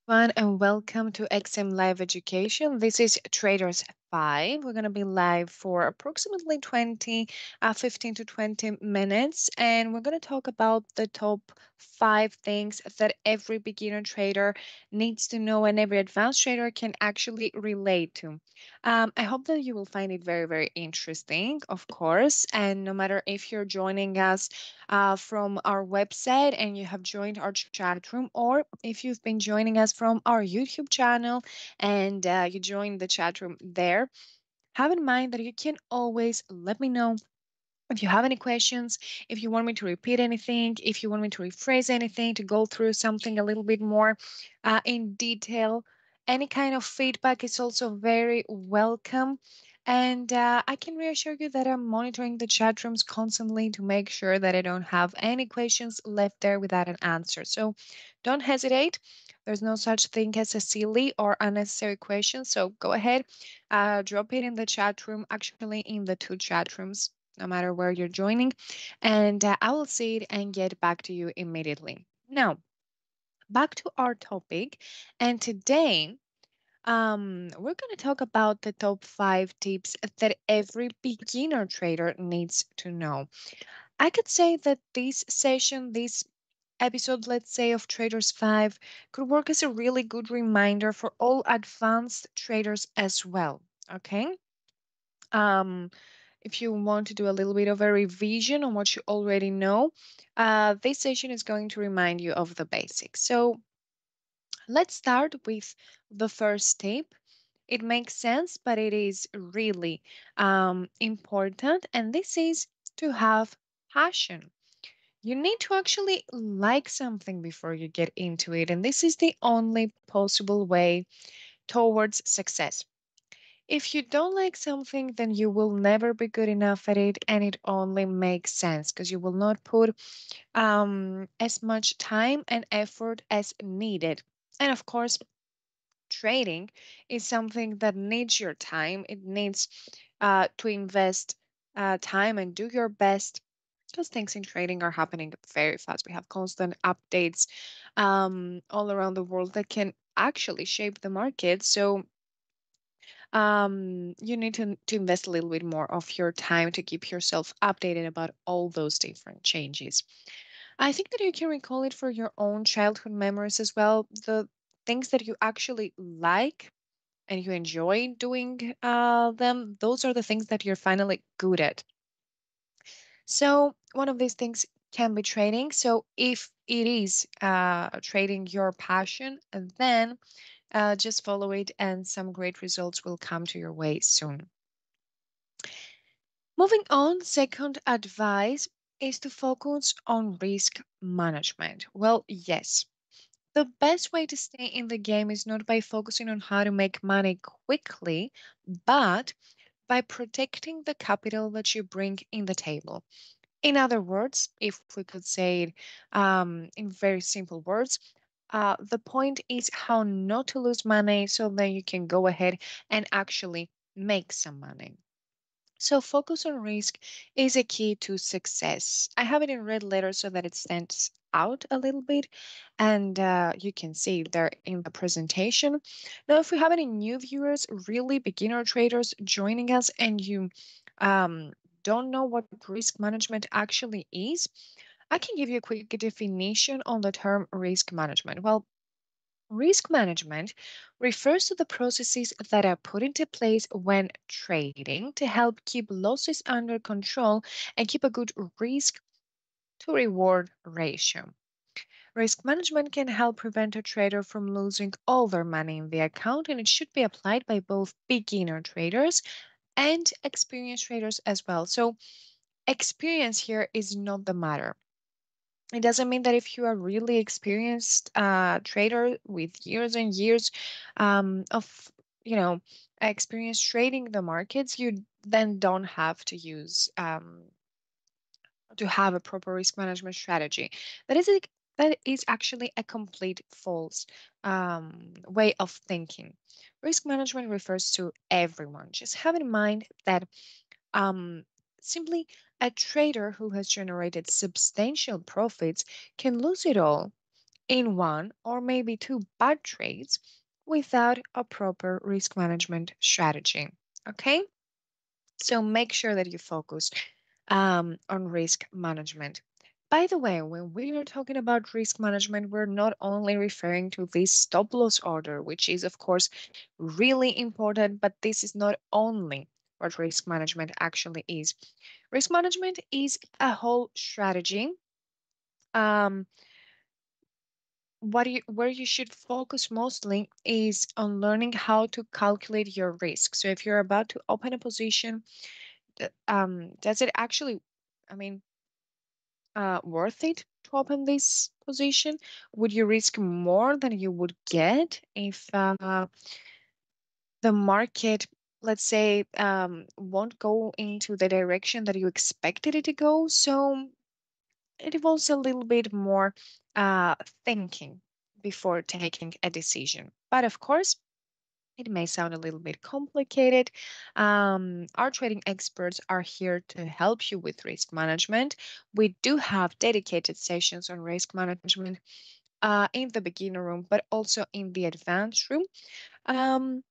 everyone, and welcome to XM Live Education. This is Traders 5. We're going to be live for approximately 15 to 20 minutes, and we're going to talk about the top 5 things that every beginner trader needs to know and every advanced trader can actually relate to. I hope that you will find it very, very interesting, of course. And no matter if you're joining us from our website and you have joined our chat room, or if you've been joining us from our YouTube channel and you joined the chat room there, have in mind that you can always let me know if you have any questions, if you want me to repeat anything, if you want me to rephrase anything, to go through something a little bit more in detail. Any kind of feedback is also very welcome. And I can reassure you that I'm monitoring the chat rooms constantly to make sure that I don't have any questions left there without an answer. So don't hesitate. There's no such thing as a silly or unnecessary question. So go ahead, drop it in the chat room, actually, in the two chat rooms, no matter where you're joining, and I will see it and get back to you immediately. Now, back to our topic, and today we're going to talk about the top 5 tips that every beginner trader needs to know. I could say that this session, this episode, let's say, of Traders 5 could work as a really good reminder for all advanced traders as well. Okay. Um, if you want to do a little bit of a revision on what you already know, this session is going to remind you of the basics. So let's start with the first tip. It makes sense, but it is really important. And this is to have passion. You need to actually like something before you get into it. And this is the only possible way towards success. If you don't like something, then you will never be good enough at it, and it only makes sense because you will not put as much time and effort as needed. And of course, trading is something that needs your time. It needs to invest time and do your best because things in trading are happening very fast. We have constant updates all around the world that can actually shape the market. So you need to invest a little bit more of your time to keep yourself updated about all those different changes. I think that you can recall it for your own childhood memories as well. The things that you actually like and you enjoy doing them, those are the things that you're finally good at. So one of these things can be trading. So if it is trading your passion, then just follow it and some great results will come to your way soon. Moving on, second advice is to focus on risk management. Well, yes, the best way to stay in the game is not by focusing on how to make money quickly, but by protecting the capital that you bring in the table. In other words, if we could say it in very simple words, the point is how not to lose money so that you can go ahead and actually make some money. So, focus on risk is a key to success. I have it in red letters so that it stands out a little bit, and you can see it there in the presentation. Now, if we have any new viewers, really beginner traders joining us, and you um, don't know what risk management actually is, I can give you a quick definition on the term risk management. Well, risk management refers to the processes that are put into place when trading to help keep losses under control and keep a good risk to reward ratio. Risk management can help prevent a trader from losing all their money in the account, and it should be applied by both beginner traders and experienced traders as well. So, experience here is not the matter. It doesn't mean that if you are really experienced trader with years and years of experience trading the markets, you then don't have to use to have a proper risk management strategy. That is actually a complete false way of thinking. Risk management refers to everyone. Just have in mind that um, simply, a trader who has generated substantial profits can lose it all in one or maybe two bad trades without a proper risk management strategy. Okay? So make sure that you focus on risk management. By the way, when we are talking about risk management, we're not only referring to this stop loss order, which is, of course, really important, but this is not only what risk management actually is. Risk management is a whole strategy. Um, where you should focus mostly is on learning how to calculate your risk. So if you're about to open a position, does it actually, I mean, worth it to open this position? Would you risk more than you would get if the market, let's say, won't go into the direction that you expected it to go? So it involves a little bit more uh, thinking before taking a decision. But of course, it may sound a little bit complicated. Our trading experts are here to help you with risk management. We do have dedicated sessions on risk management in the beginner room, but also in the advanced room. Um,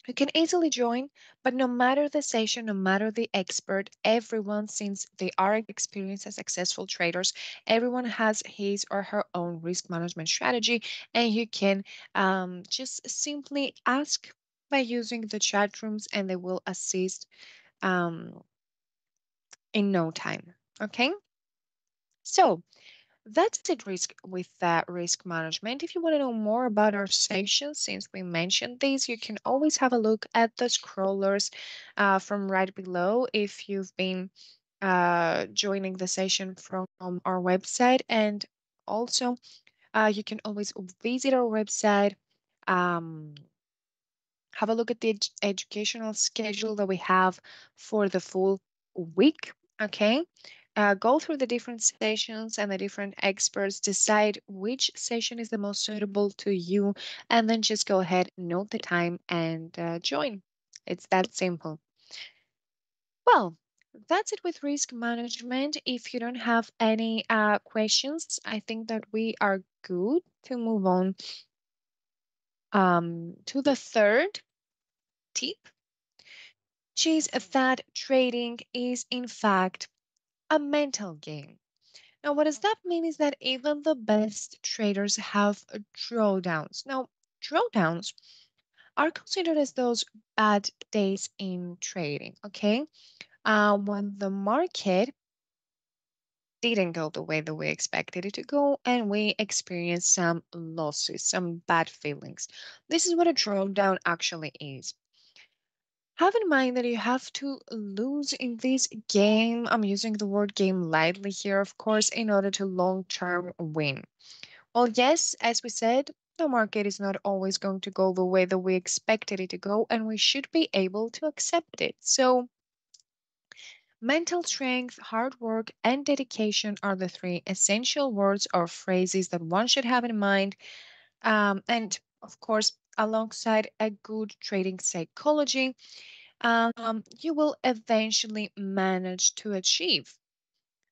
you can easily join, but no matter the session, no matter the expert, everyone, since they are experienced and successful traders, everyone has his or her own risk management strategy, and you can just simply ask by using the chat rooms, and they will assist um, in no time. Okay, so that's it risk with risk management. If you want to know more about our sessions, since we mentioned these, you can always have a look at the scrollers from right below if you've been joining the session from our website. And also, you can always visit our website. Um, have a look at the educational schedule that we have for the full week. Okay. Go through the different sessions and the different experts, decide which session is the most suitable to you, and then just go ahead, note the time, and join. It's that simple. Well, that's it with risk management. If you don't have any questions, I think that we are good to move on to the third tip, which is that trading is, in fact, a mental game. Now, what does that mean is that even the best traders have drawdowns. Now, drawdowns are considered as those bad days in trading, okay? When the market didn't go the way that we expected it to go and we experienced some losses, some bad feelings. This is what a drawdown actually is. Have in mind that you have to lose in this game. I'm using the word game lightly here, of course, in order to long term win. Well, yes, as we said, the market is not always going to go the way that we expected it to go, and we should be able to accept it. So, mental strength, hard work, and dedication are the three essential words or phrases that one should have in mind. And of course, alongside a good trading psychology, you will eventually manage to achieve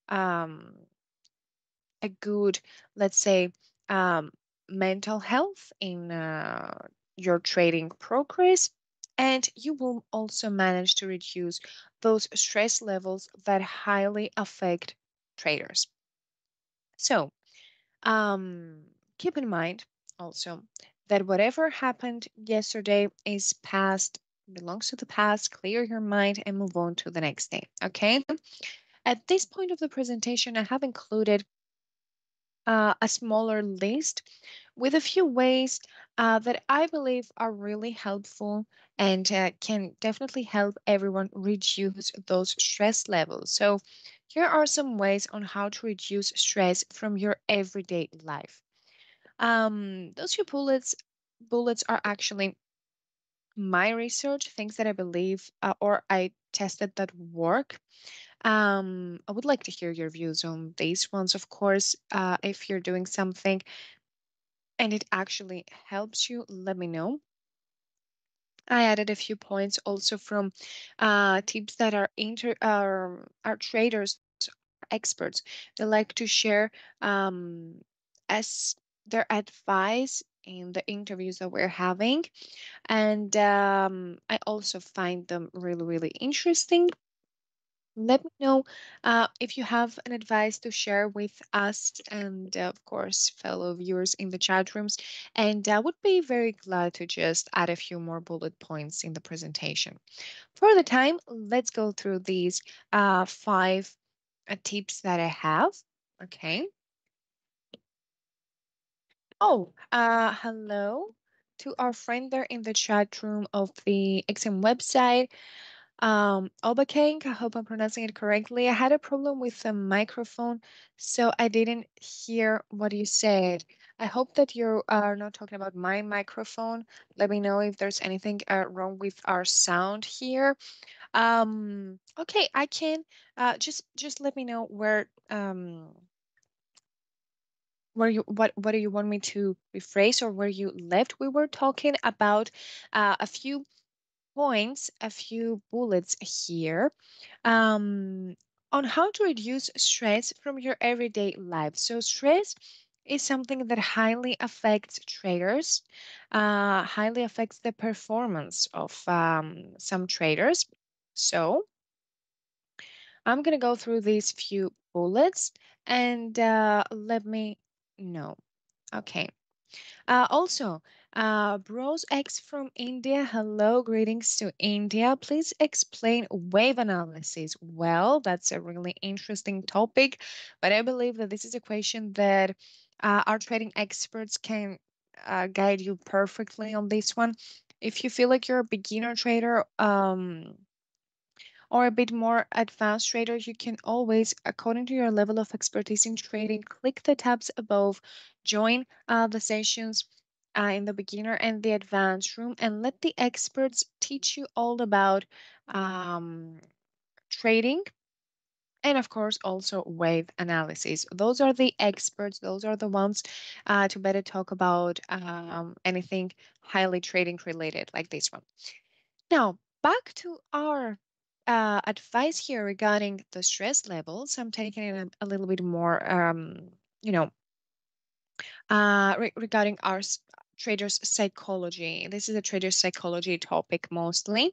um, a good, let's say, um, mental health in your trading progress. And you will also manage to reduce those stress levels that highly affect traders. So, um, keep in mind also that whatever happened yesterday is past, belongs to the past. Clear your mind and move on to the next day. Okay. At this point of the presentation, I have included a smaller list with a few ways that I believe are really helpful and can definitely help everyone reduce those stress levels. So, here are some ways on how to reduce stress from your everyday life. Those few bullets are actually my research, things that I believe or I tested that work. I would like to hear your views on these ones, of course. If you're doing something and it actually helps you, let me know. I added a few points also from tips that our traders, experts, they like to share um, as their advice in the interviews that we're having. And I also find them really, really interesting. Let me know if you have an advice to share with us and, of course, fellow viewers in the chat rooms. And I would be very glad to just add a few more bullet points in the presentation. For the time, let's go through these five tips that I have. Okay. Oh, hello to our friend there in the chat room of the XM website. Obakeng, I hope I'm pronouncing it correctly. I had a problem with the microphone, so I didn't hear what you said. I hope that you are not talking about my microphone. Let me know if there's anything wrong with our sound here. Okay, I can just let me know where you what do you want me to rephrase or where you left. We were talking about a few points, a few bullets here um, on how to reduce stress from your everyday life. So, stress is something that highly affects traders, highly affects the performance of some traders. So, I'm going to go through these few bullets and let me know. Okay. Also, Bros X from India. Hello, greetings to India. Please explain wave analysis. Well, that's a really interesting topic, but I believe that this is a question that our trading experts can guide you perfectly on this one. If you feel like you're a beginner trader, or a bit more advanced trader, you can always, according to your level of expertise in trading, click the tabs above, join the sessions in the beginner and the advanced room, and let the experts teach you all about um, trading. And of course, also wave analysis. Those are the experts. Those are the ones to better talk about anything highly trading related, like this one. Now, back to our advice here regarding the stress levels. I'm taking it a little bit more, you know, regarding our traders' psychology. This is a trader's psychology topic mostly.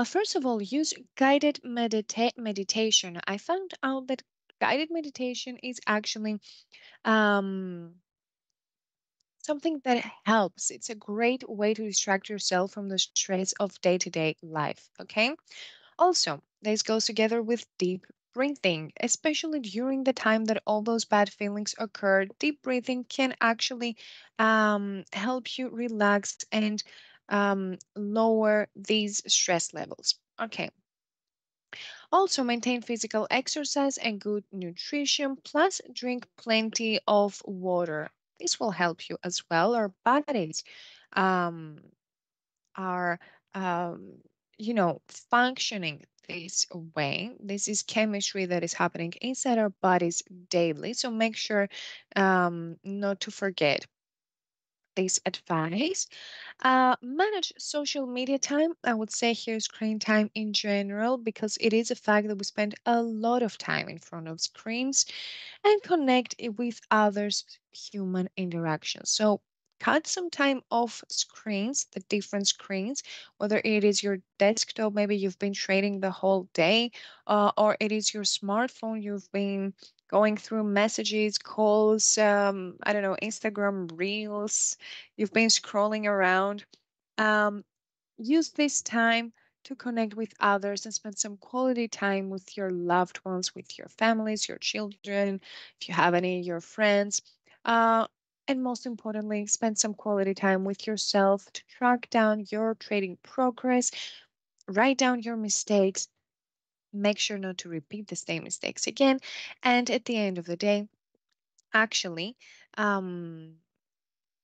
First of all, use guided meditation. I found out that guided meditation is actually um, something that helps. It's a great way to distract yourself from the stress of day to day life. Okay. Also, this goes together with deep breathing, especially during the time that all those bad feelings occur. Deep breathing can actually help you relax and lower these stress levels. Okay. Also, maintain physical exercise and good nutrition, plus drink plenty of water. This will help you as well. Our bodies um, are functioning this way. This is chemistry that is happening inside our bodies daily, so make sure not to forget this advice. Manage social media time. I would say here screen time in general, because it is a fact that we spend a lot of time in front of screens and connect it with others' human interaction. So cut some time off screens, the different screens, whether it is your desktop, maybe you've been trading the whole day, or it is your smartphone, you've been going through messages, calls, I don't know, Instagram reels, you've been scrolling around. Um, Use this time to connect with others and spend some quality time with your loved ones, with your families, your children, if you have any, your friends. Uh, and most importantly, spend some quality time with yourself to track down your trading progress, write down your mistakes, make sure not to repeat the same mistakes again. And at the end of the day, actually, um,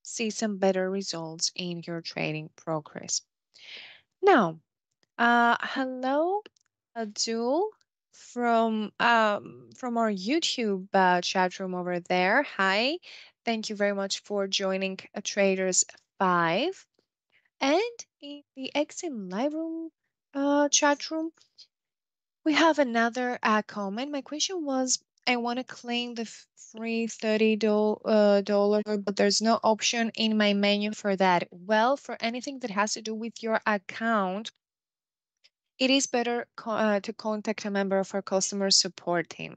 see some better results in your trading progress. Now, hello, Abdul from our YouTube chat room over there. Hi, thank you very much for joining Traders 5. And in the XM Live Room chat room, we have another comment. My question was, I want to claim the free $30, but there's no option in my menu for that. Well, for anything that has to do with your account, it is better to contact a member of our customer support team.